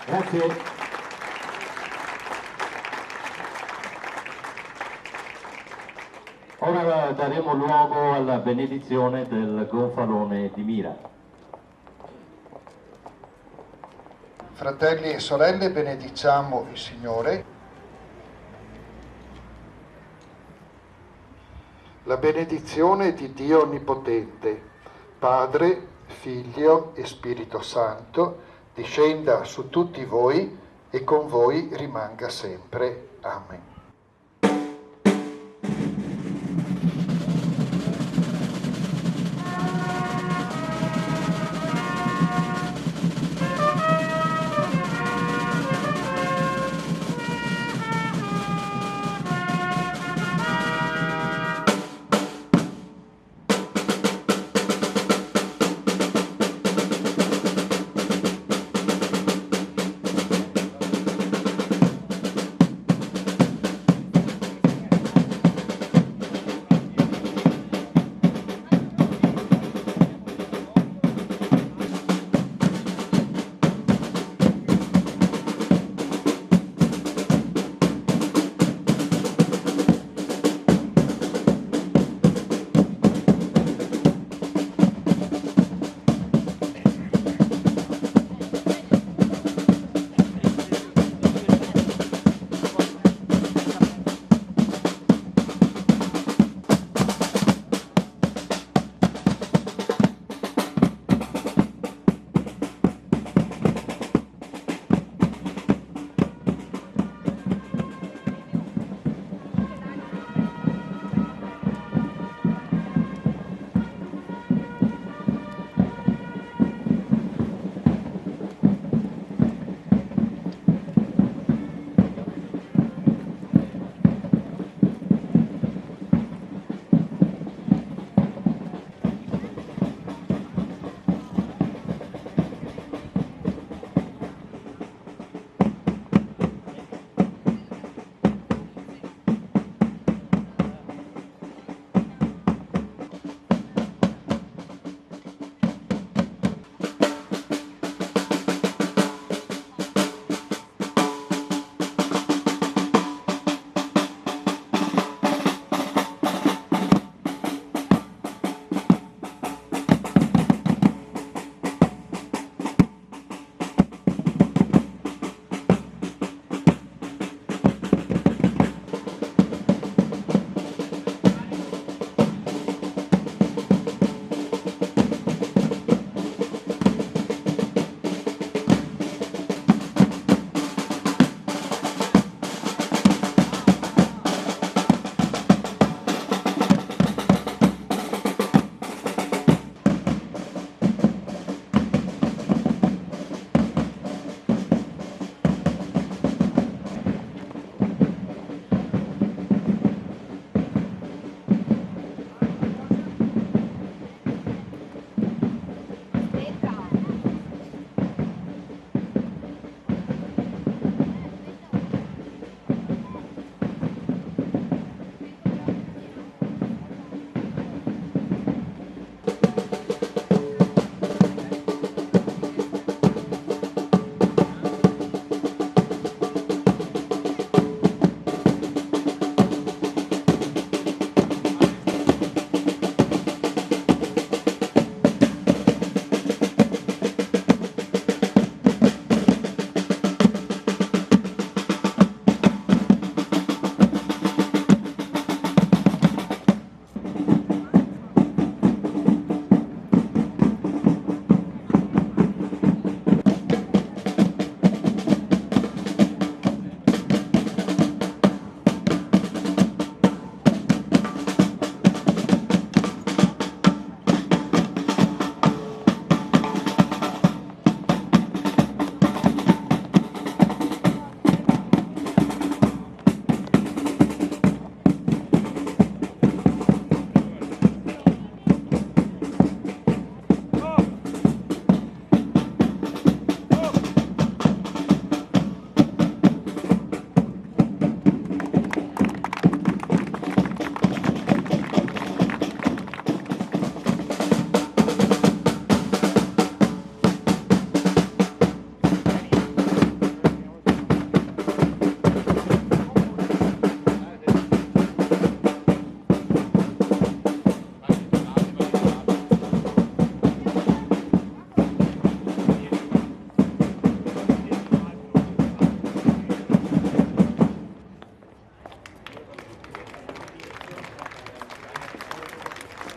Grazie. Ora daremo luogo alla benedizione del gonfalone di Mira. Fratelli e sorelle, benediciamo il Signore. La benedizione di Dio Onnipotente, Padre, Figlio e Spirito Santo, discenda su tutti voi e con voi rimanga sempre. Amen.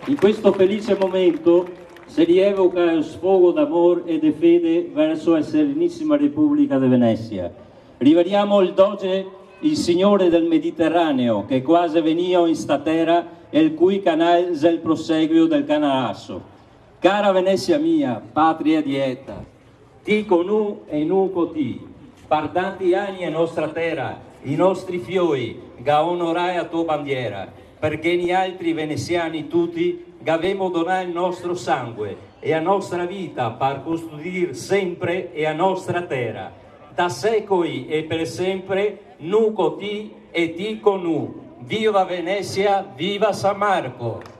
In questo felice momento si rievoca il sfogo d'amore e di fede verso la Serenissima Repubblica di Venezia. Rivediamo il Doge, il Signore del Mediterraneo, che quasi venia in sta terra e il cui canale è il proseguio del Canarasso. Cara Venezia mia, patria dieta, ti con nu e nu con ti, per tanti anni a nostra terra, i nostri fioi, ga onorai a tua bandiera, perché ni altri veneziani tutti avemo donato il nostro sangue e la nostra vita per custodire sempre e a nostra terra. Da secoli e per sempre, nu con ti e ti con nu. Viva Venezia, viva San Marco!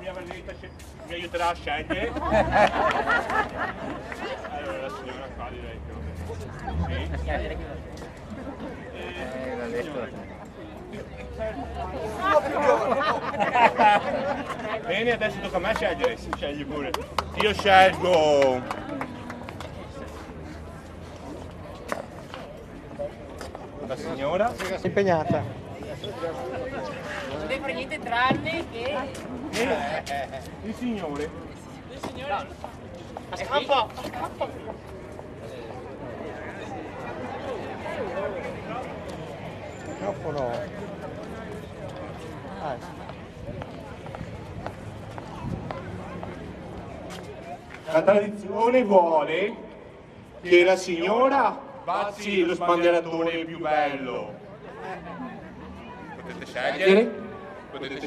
mia valetta mi aiuterà a scegliere. Allora la signora qua direi che bene, adesso tocca a me scegliere, si scegli pure. Io scelgo la signora. Impegnata. Non deve fare niente tranne che... Il signore. Il signore... Scappa! Troppo no. La tradizione vuole che la signora baci lo sbandieratore più bello. Potete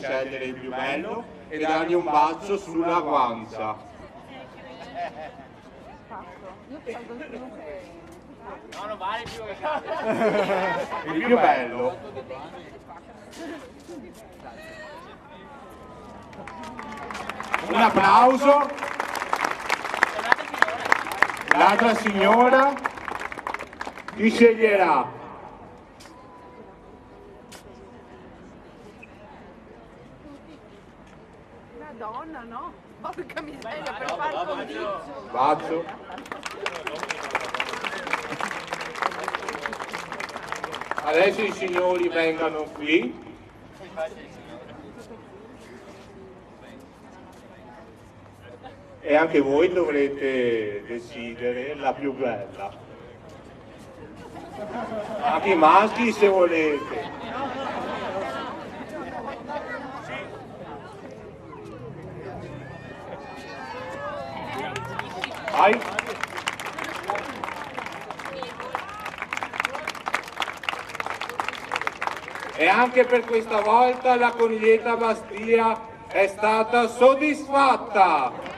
scegliere il più bello e dargli un bacio sulla guancia. No, non vale più che Il più bello. Un applauso. L'altra signora chi sceglierà? Una donna, no? Porca miseria, per fare il convizio. Bacio. Adesso i signori vengano qui. E anche voi dovrete decidere la più bella. Anche i maschi se volete. Vai. E anche per questa volta la coniglietta Bastia è stata soddisfatta.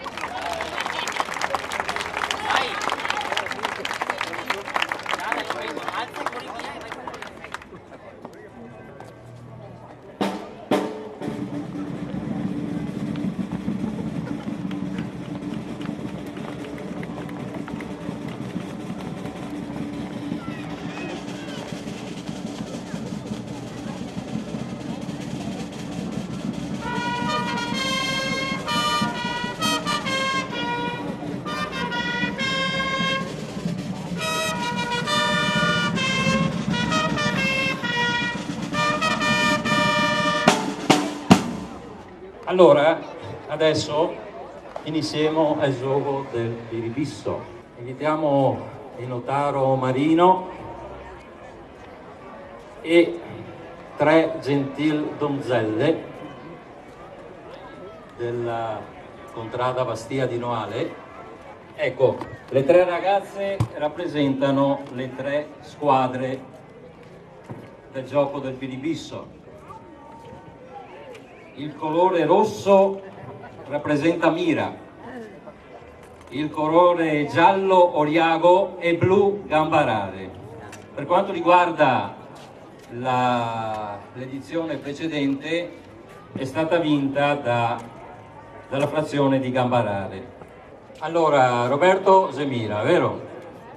Allora, adesso iniziamo il gioco del Piribisso. Invitiamo il notaro Marino e 3 gentil donzelle della contrada Bastia di Noale. Ecco, le 3 ragazze rappresentano le 3 squadre del gioco del Piribisso. Il colore rosso rappresenta Mira, il colore giallo Oriago e blu Gambarare. Per quanto riguarda l'edizione precedente è stata vinta dalla frazione di Gambarare. Allora, Roberto Zemira, vero?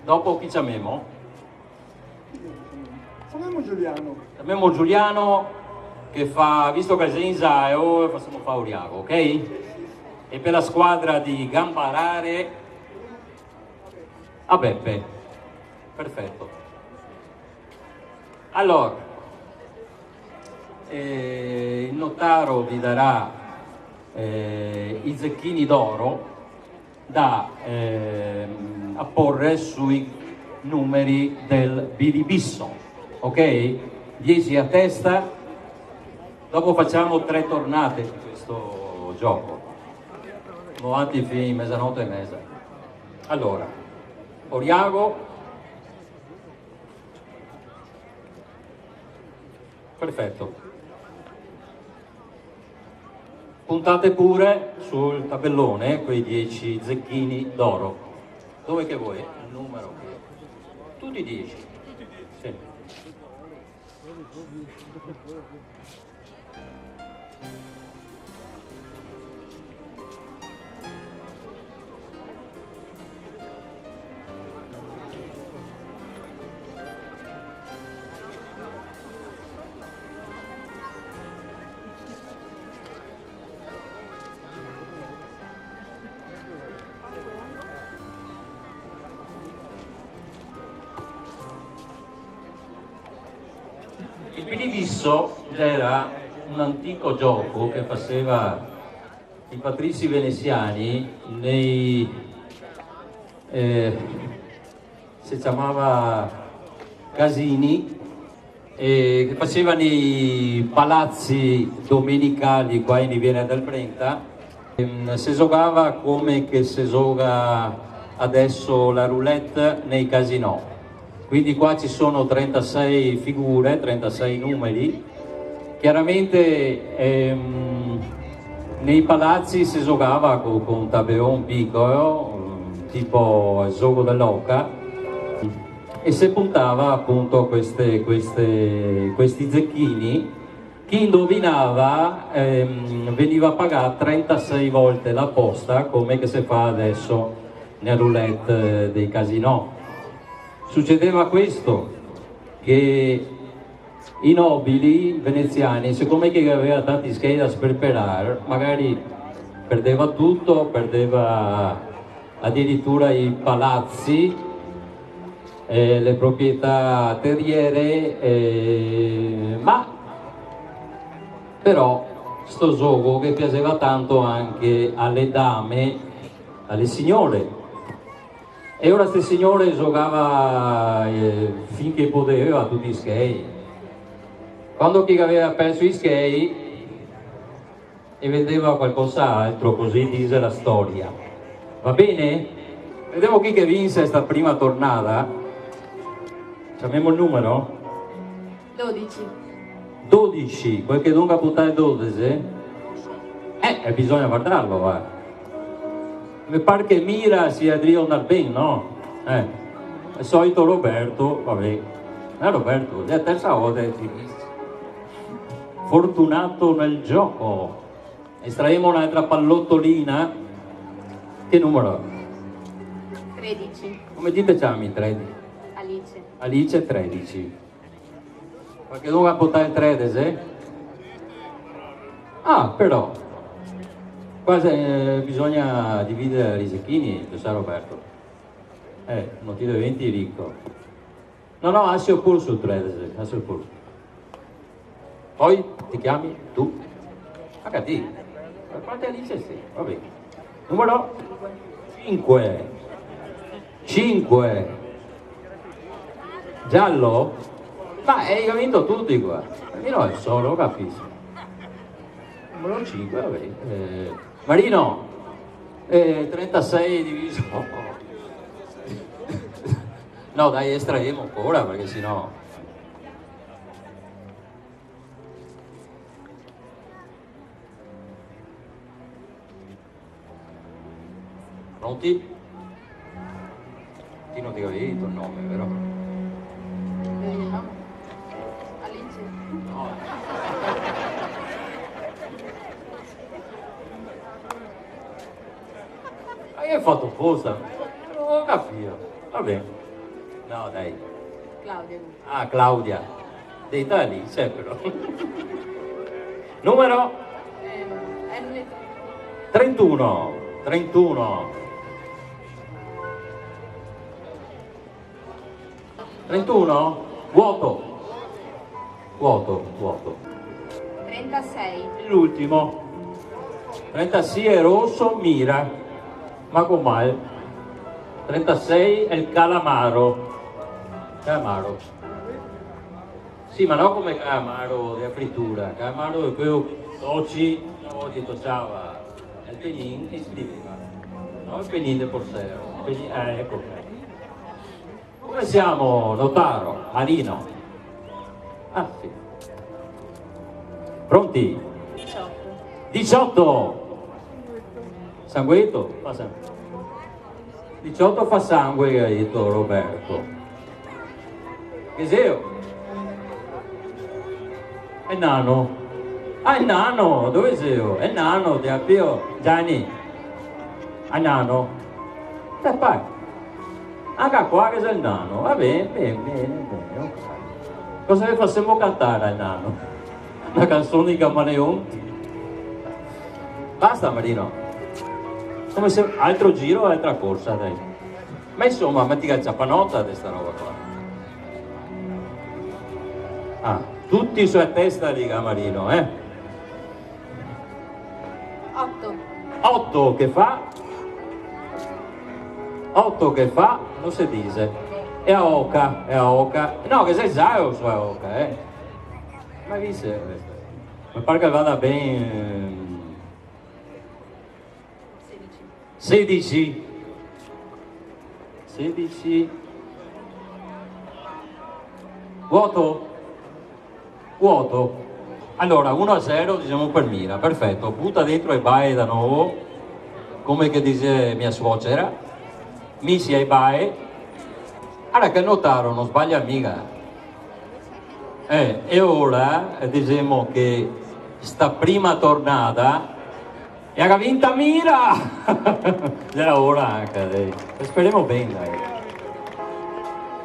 Dopo chi chiamiamo? Chiamiamo Giuliano che fa, visto che sei in Zaio, facciamo fa Oriago, ok? E per la squadra di Gambarare a Beppe. Perfetto. Allora, il notaro vi darà i zecchini d'oro da apporre sui numeri del Biribisso, ok? 10 a testa. Dopo facciamo 3 tornate di questo gioco, andiamo avanti fino a mezzanotte e mezza. Allora, Oriago, perfetto, puntate pure sul tabellone quei 10 zecchini d'oro, dove che vuoi? Il numero, tutti 10, sì. bilibisso era un antico gioco che faceva i patrizi veneziani nei si chiamava casini, che facevano i palazzi domenicali qua in Riviera del Brenta. Si giocava come che si gioca adesso la roulette nei casinò. Quindi qua ci sono 36 figure, 36 numeri. Chiaramente nei palazzi si giocava con un tabellone piccolo, tipo il gioco dell'oca, e si puntava appunto questi zecchini. Chi indovinava veniva pagato 36 volte la posta, come che si fa adesso nel roulette dei casinò. Succedeva questo, che i nobili veneziani, siccome che aveva tanti schedi da sperperare, magari perdeva tutto, perdeva addirittura i palazzi, le proprietà terriere, ma però sto gioco che piaceva tanto anche alle dame, alle signore. E ora queste signore giocava finché poteva tutti i schei. Quando chi aveva perso i schei e vendeva qualcos'altro, così dice la storia. Va bene? Vediamo chi che vinse questa prima tornata. Abbiamo il numero? 12. 12, quel che dunque puntare 12? Bisogna guardarlo, va. Mi pare che Mira sia Adriano ben, no? Il solito Roberto, vabbè. Roberto, è la terza volta che ti dice. Fortunato nel gioco. Estraiamo un'altra pallottolina. Che numero? 13. Come ti chiami 13? Alice. Alice 13. Qualche dunque puntare 13? Però. Qua bisogna dividere i zecchini, lo sa Roberto. Non ti diventi ricco. No, assi il pulso sul 13, assi il pulso. Poi ti chiami tu? HD. Per parte Alice sì, va bene. Numero 5. 5. Giallo? Ma hai vinto tutti qua. Io è solo, capisco. Numero 5, va bene. Marino, 36 diviso. No, dai, estraiamo ancora perché sennò. Pronti? Ti non ti avevi detto il nome, vero? Vediamo. Alice. No. Hai fatto apposta? Non ho capito. Va bene. No, dai. Claudia. Claudia. Dei tali, c'è però. Numero? N. 31. 31. 31? Vuoto. Vuoto. 36. L'ultimo. 36 è rosso, mira. Ma com'è? 36 è il calamaro. Calamaro. Sì, ma non come calamaro della frittura. Calamaro è quello oggi, una volta toccava il penin e scriveva. No, il penin del Porsero. Ecco. Come siamo, Notaro? Arino? Sì. Pronti? 18. 18! Sanguetto? Fa sangue. 18 fa sangue, ha detto Roberto. Geseo? È nano. È nano! Dove sei? È nano, ti appio. Gianni? È nano? Poi. Anche qua che sei il nano. Va bene. Okay. Cosa ne facciamo cantare al nano? Una canzone di Camaleonti? Basta Marino. Come se altro giro, altra corsa, dai. Ma insomma, metti che ciapanotta di sta roba qua. Tutti su a testa riga Marino, 8. 8 che fa? 8 che fa? Non si dice. È a Oca, è a Oca. No, che sei già su a Oca, Ma dice, mi pare che vada bene. 16. 16. Vuoto? Vuoto. Allora, 1-0 diciamo per Mira, perfetto. Butta dentro e vai da nuovo, come che dice mia suocera. Misi ai bae. Allora che notaro, non sbaglia mica. E ora diciamo che sta prima tornata e ha vinta Mira! Era ora anche, dai. Speriamo bene, dai.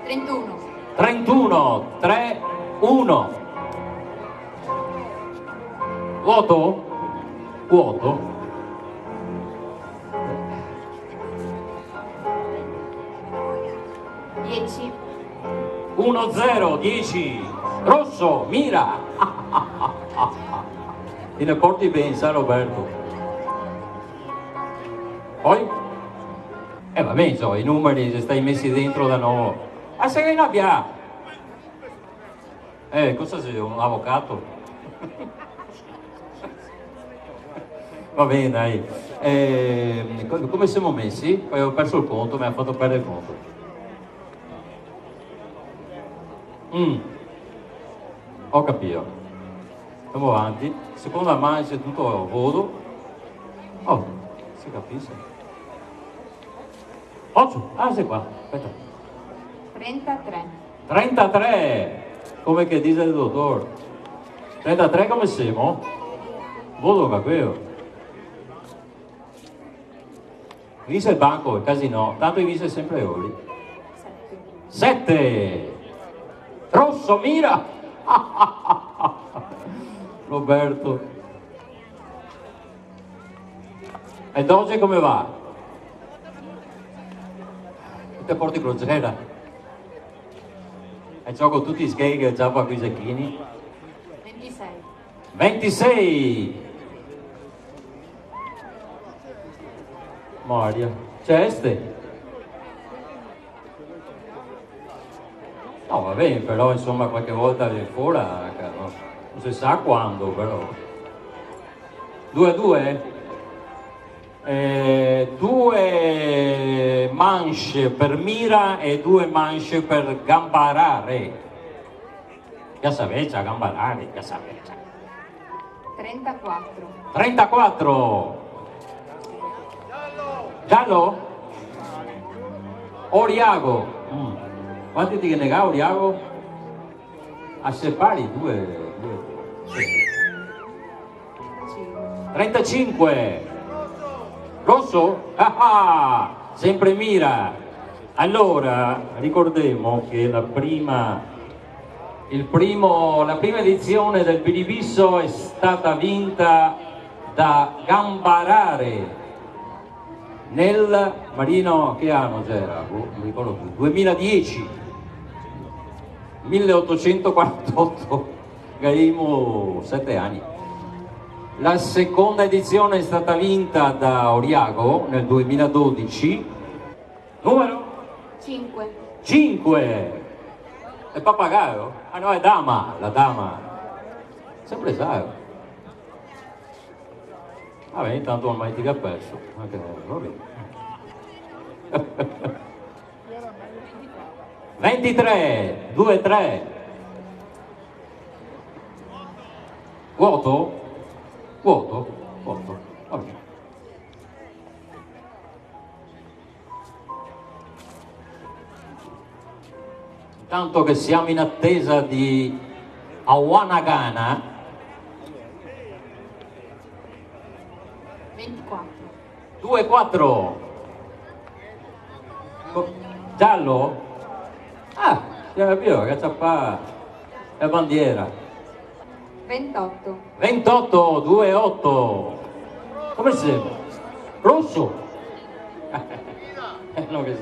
31. 31, 3, 1. Vuoto? Vuoto. 10. 1-0, 10. Rosso, Mira. Ti ne porti bene, sa Roberto. Poi? Vabbè, insomma, i numeri se stai messi dentro da nuovo. Ah, se che ne abbia? Cosa sei, un avvocato? Va bene, dai. Come siamo messi? Poi ho perso il conto, mi ha fatto perdere il conto. Ho capito. Andiamo avanti. Seconda mancia tutto vodo. Oh, si capisce. 8. Ah, sei qua. Aspetta. 33. 33. Come che dice il dottor. 33 come siamo? Vodo capito. Dice il banco, il casino. Tanto i dice sempre Oli. 7. Rosso, Mira. Roberto. E Doge come va? Te porti crociera? E gioco tutti i skate che già qua qui Zecchini? 26. 26. Maria. Ceste. No, va bene, però insomma qualche volta viene fuori, non si sa quando, però. 2-2? 2 manche per Mira e 2 manche per Gambarare. Casaveccia, Gambarare, Casaveccia. 34. 34. Giallo? Oriago. Quanti ti nega Oriago? A separi 2. 35. Rosso? Sempre Mira. Allora, ricordiamo che la prima edizione del Biribisso è stata vinta da Gambarare nel Marino, che anno c'era? Non ricordo più, 2010, 1848, avevamo 7 anni. La seconda edizione è stata vinta da Oriago nel 2012. Numero? 5. 5. È papagaio? Ah no, è dama, la dama. Sempre sai. Vabbè, intanto ormai ti ha perso. Anche va bene. 23, 2-3. Vuoto? Vuoto? Vuoto. Va bene. Intanto che siamo in attesa di Awanagana. 24. 2-4. Giallo? Ah, si capito, che c'ha la bandiera. 28. 28, 2-8. Come sembra? Rosso? No che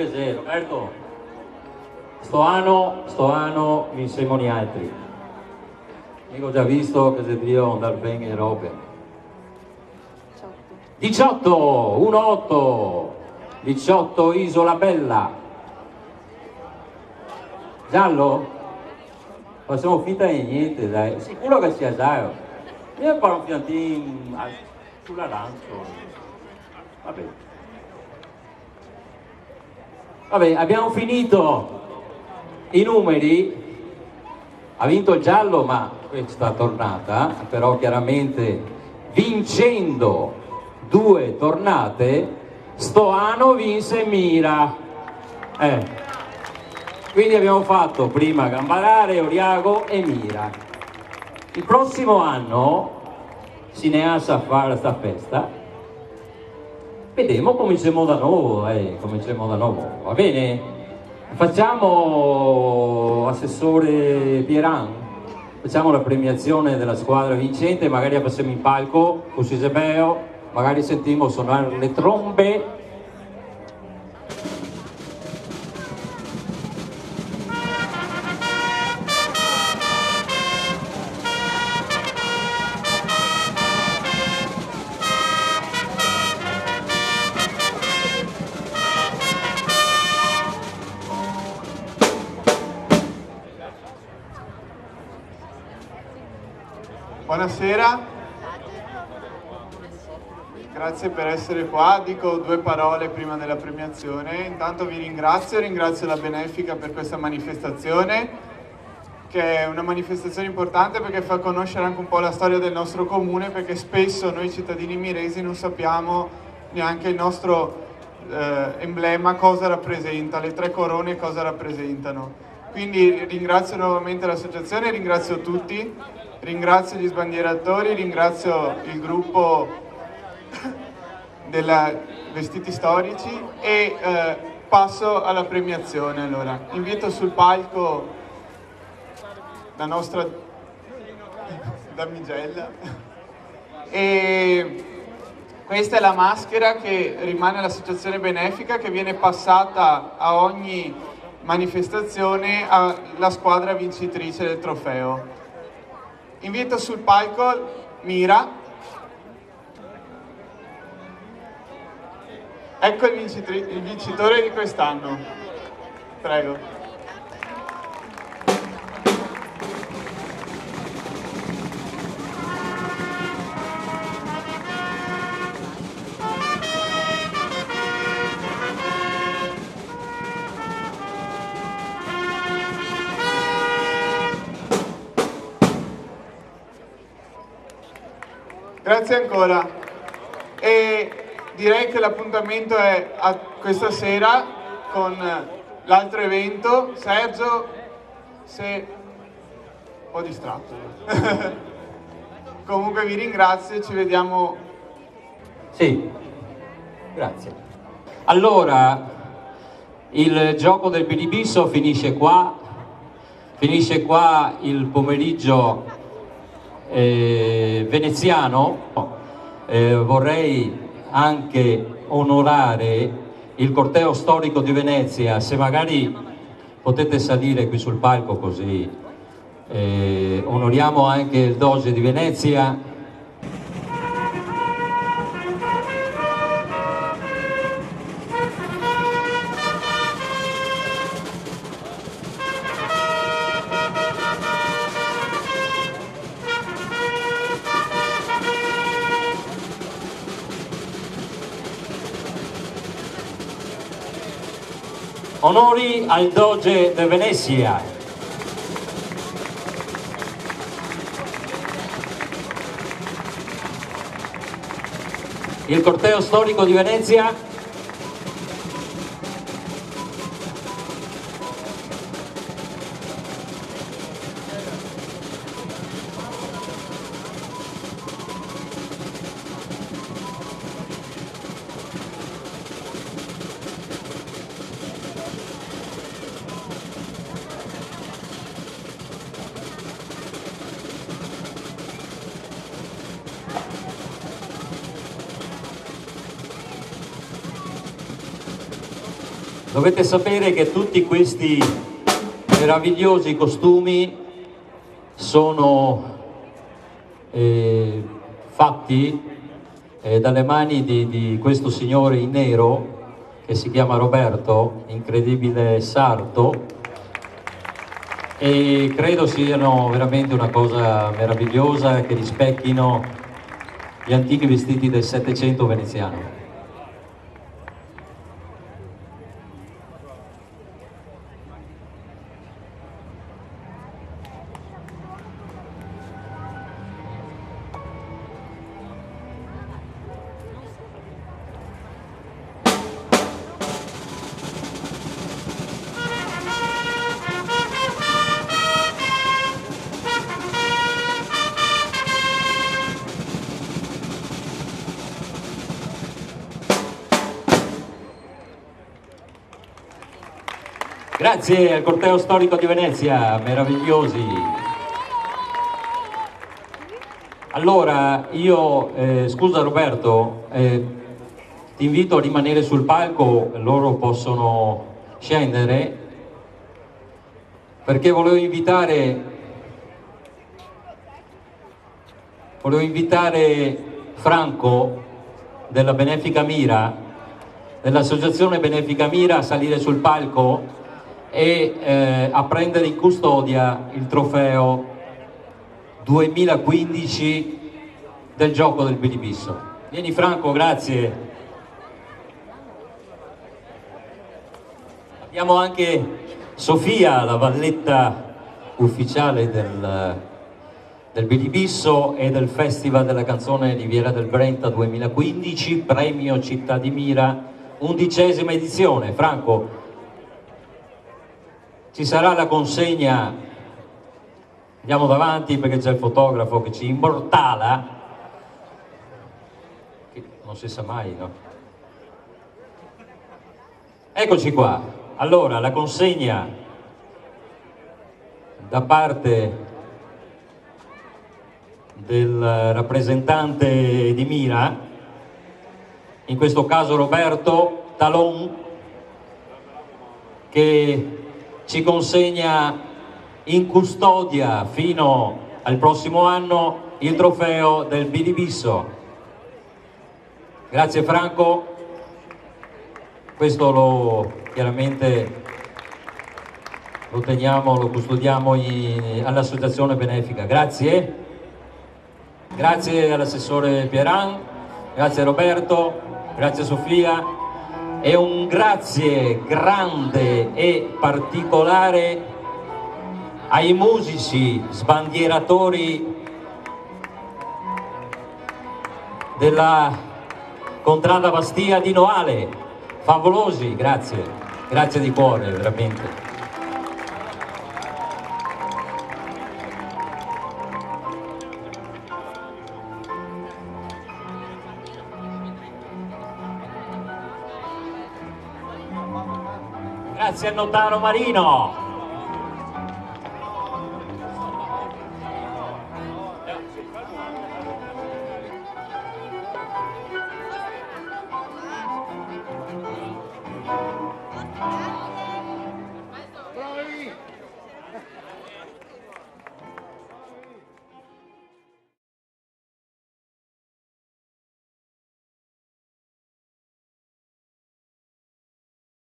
sei, Roberto. sto anno insieme agli altri. Io ho già visto che se devo andare bene le robe. 18, 1-8, 18 Isola Bella. Giallo? Facciamo finta di niente, dai. Sicuro che sia giallo. Io farò un fiantino sull'arancio. Vabbè, abbiamo finito i numeri. Ha vinto il giallo, ma questa tornata, però chiaramente vincendo 2 tornate, Stoano vinse Mira. Quindi abbiamo fatto prima Gambarare, Oriago e Mira. Il prossimo anno si ne ha a fare questa festa. Vediamo, cominciamo da nuovo, va bene? Facciamo, assessore Pieran, facciamo la premiazione della squadra vincente, magari la passiamo in palco, così se bello, magari sentiamo suonare le trombe. Buonasera, grazie per essere qua. Dico 2 parole prima della premiazione. Intanto vi ringrazio la Benefica per questa manifestazione, che è una manifestazione importante perché fa conoscere anche un po' la storia del nostro comune, perché spesso noi cittadini miresi non sappiamo neanche il nostro emblema cosa rappresenta, le 3 corone cosa rappresentano. Quindi ringrazio nuovamente l'associazione, ringrazio tutti. Ringrazio gli sbandieratori, ringrazio il gruppo della Vestiti Storici e passo alla premiazione. Allora, invito sul palco la nostra damigella e questa è la maschera che rimane all'associazione benefica, che viene passata a ogni manifestazione alla squadra vincitrice del trofeo. Invito sul palco Mira. Ecco il vincitore di quest'anno. Prego. Grazie ancora, e direi che l'appuntamento è a questa sera con l'altro evento. Sergio, sei un po' distratto. Comunque vi ringrazio e ci vediamo. Sì, grazie. Allora, il gioco del Pilibisso finisce qua il pomeriggio veneziano. Vorrei anche onorare il corteo storico di Venezia, se magari potete salire qui sul palco, così onoriamo anche il Doge di Venezia. Onori al Doge di Venezia. Il corteo storico di Venezia. Dovete sapere che tutti questi meravigliosi costumi sono fatti dalle mani di questo signore in nero che si chiama Roberto, incredibile sarto, e credo siano veramente una cosa meravigliosa, che rispecchino gli antichi vestiti del Settecento veneziano. Grazie al corteo storico di Venezia, meravigliosi. Allora, io, scusa Roberto, ti invito a rimanere sul palco, loro possono scendere, perché volevo invitare Franco della Benefica Mira, dell'associazione Benefica Mira, a salire sul palco e a prendere in custodia il trofeo 2015 del gioco del Bilibisso. Vieni Franco, grazie. Abbiamo anche Sofia, la valletta ufficiale del Bilibisso e del Festival della Canzone di Viera del Brenta 2015, premio Città di Mira, 11ª edizione. Franco, ci sarà la consegna, andiamo davanti perché c'è il fotografo che ci immortala, che non si sa mai, no? Eccoci qua. Allora, la consegna da parte del rappresentante di Mira, in questo caso Roberto Talon, che ci consegna in custodia fino al prossimo anno il trofeo del Bilibisso. Grazie Franco, questo chiaramente lo teniamo, lo custodiamo all'associazione benefica. Grazie. Grazie all'assessore Pieran, grazie Roberto, grazie Sofia. E un grazie grande e particolare ai musici sbandieratori della Contrada Bastia di Noale, favolosi, grazie, grazie di cuore, veramente. Grazie al notaro Marino.